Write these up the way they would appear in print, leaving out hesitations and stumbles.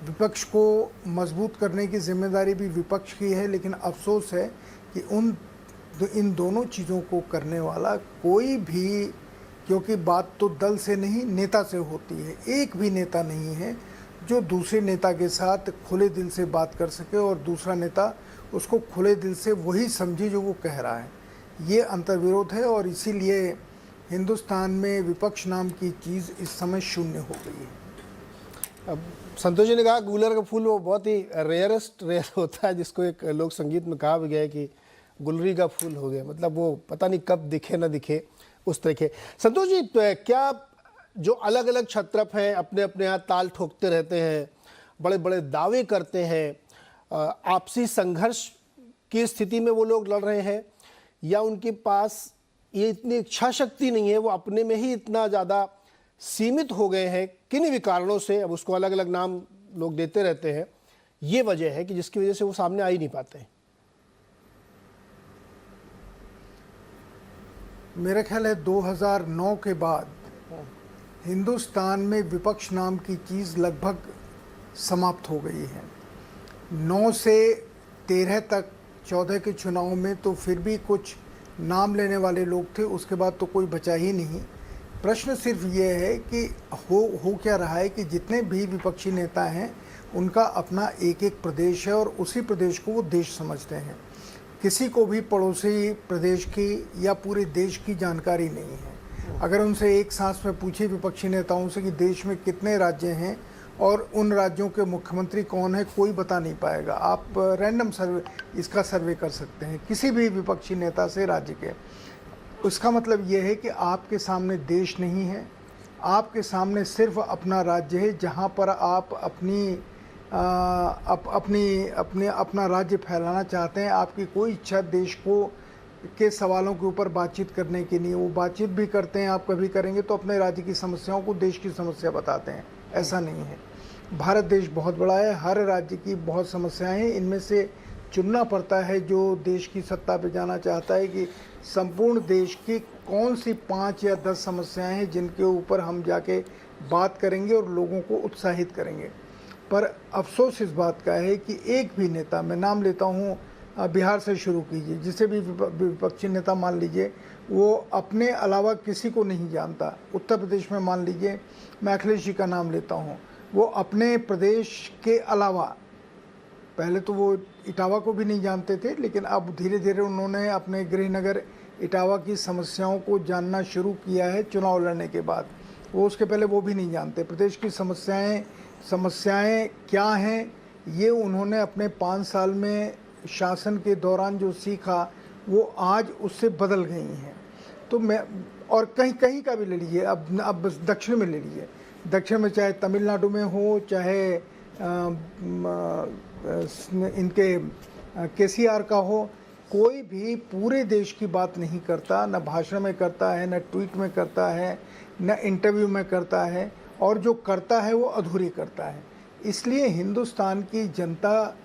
विपक्ष को मजबूत करने की जिम्मेदारी भी विपक्ष की है, लेकिन अफसोस है कि इन दोनों चीज़ों को करने वाला कोई भी, क्योंकि बात तो दल से नहीं नेता से होती है, एक भी नेता नहीं है जो दूसरे नेता के साथ खुले दिल से बात कर सके और दूसरा नेता उसको खुले दिल से वही समझे जो वो कह रहा है। ये अंतर्विरोध है और इसीलिए हिंदुस्तान में विपक्ष नाम की चीज़ इस समय शून्य हो गई है। अब संतोष जी ने कहा गुलर का फूल वो बहुत ही रेयर होता है, जिसको एक लोक संगीत में कहा भी गया है कि गुलरी का फूल हो गया, मतलब वो पता नहीं कब दिखे ना दिखे उस तरह के। संतोष जी, तो क्या जो अलग अलग क्षत्रप हैं अपने अपने यहाँ ताल ठोकते रहते हैं, बड़े बड़े दावे करते हैं, आपसी संघर्ष की स्थिति में वो लोग लड़ रहे हैं, या उनके पास ये इतनी इच्छा शक्ति नहीं है, वो अपने में ही इतना ज़्यादा सीमित हो गए हैं किन्हीं भी कारणों से, अब उसको अलग अलग नाम लोग देते रहते हैं, ये वजह है कि जिसकी वजह से वो सामने आ ही नहीं पाते हैं? मेरा ख्याल है 2009 के बाद हिंदुस्तान में विपक्ष नाम की चीज़ लगभग समाप्त हो गई है। 9 से 13 तक 14 के चुनाव में तो फिर भी कुछ नाम लेने वाले लोग थे, उसके बाद तो कोई बचा ही नहीं। प्रश्न सिर्फ ये है कि हो क्या रहा है कि जितने भी विपक्षी नेता हैं उनका अपना एक एक प्रदेश है और उसी प्रदेश को वो देश समझते हैं। किसी को भी पड़ोसी प्रदेश की या पूरे देश की जानकारी नहीं है। अगर उनसे एक सांस में पूछे विपक्षी नेताओं से कि देश में कितने राज्य हैं और उन राज्यों के मुख्यमंत्री कौन है, कोई बता नहीं पाएगा। आप रैंडम इसका सर्वे कर सकते हैं किसी भी विपक्षी नेता से राज्य के। उसका मतलब ये है कि आपके सामने देश नहीं है, आपके सामने सिर्फ अपना राज्य है जहाँ पर आप अपना राज्य फैलाना चाहते हैं। आपकी कोई इच्छा देश के सवालों के ऊपर बातचीत करने की नहीं। वो बातचीत भी करते हैं, आप कभी करेंगे तो अपने राज्य की समस्याओं को देश की समस्या बताते हैं, ऐसा नहीं है। भारत देश बहुत बड़ा है, हर राज्य की बहुत समस्याएं हैं, इनमें से चुनना पड़ता है जो देश की सत्ता पे जाना चाहता है कि संपूर्ण देश की कौन सी 5 या 10 समस्याएं हैं जिनके ऊपर हम जाके बात करेंगे और लोगों को उत्साहित करेंगे। पर अफसोस इस बात का है कि एक भी नेता, मैं नाम लेता हूँ, बिहार से शुरू कीजिए, जिसे भी विपक्षी नेता मान लीजिए, वो अपने अलावा किसी को नहीं जानता। उत्तर प्रदेश में मान लीजिए, मैं अखिलेश जी का नाम लेता हूँ, वो अपने प्रदेश के अलावा, पहले तो वो इटावा को भी नहीं जानते थे, लेकिन अब धीरे धीरे उन्होंने अपने गृहनगर इटावा की समस्याओं को जानना शुरू किया है चुनाव लड़ने के बाद। वो उसके पहले वो भी नहीं जानते। प्रदेश की समस्याएं क्या हैं, ये उन्होंने अपने 5 साल में शासन के दौरान जो सीखा वो आज उससे बदल गई हैं। तो मैं, और कहीं कहीं का भी ले लीजिए, अब दक्षिण में ले लीजिए, दक्षिण में चाहे तमिलनाडु में हो, चाहे इनके केसीआर का हो, कोई भी पूरे देश की बात नहीं करता, न भाषण में करता है, न ट्वीट में करता है, न इंटरव्यू में करता है, और जो करता है वो अधूरी करता है। इसलिए हिंदुस्तान की जनता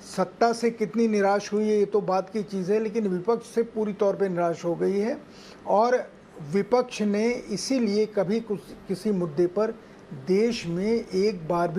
सत्ता से कितनी निराश हुई है ये तो बात की चीज़ है, लेकिन विपक्ष से पूरी तौर पे निराश हो गई है। और विपक्ष ने इसीलिए कभी किसी मुद्दे पर देश में एक बार भी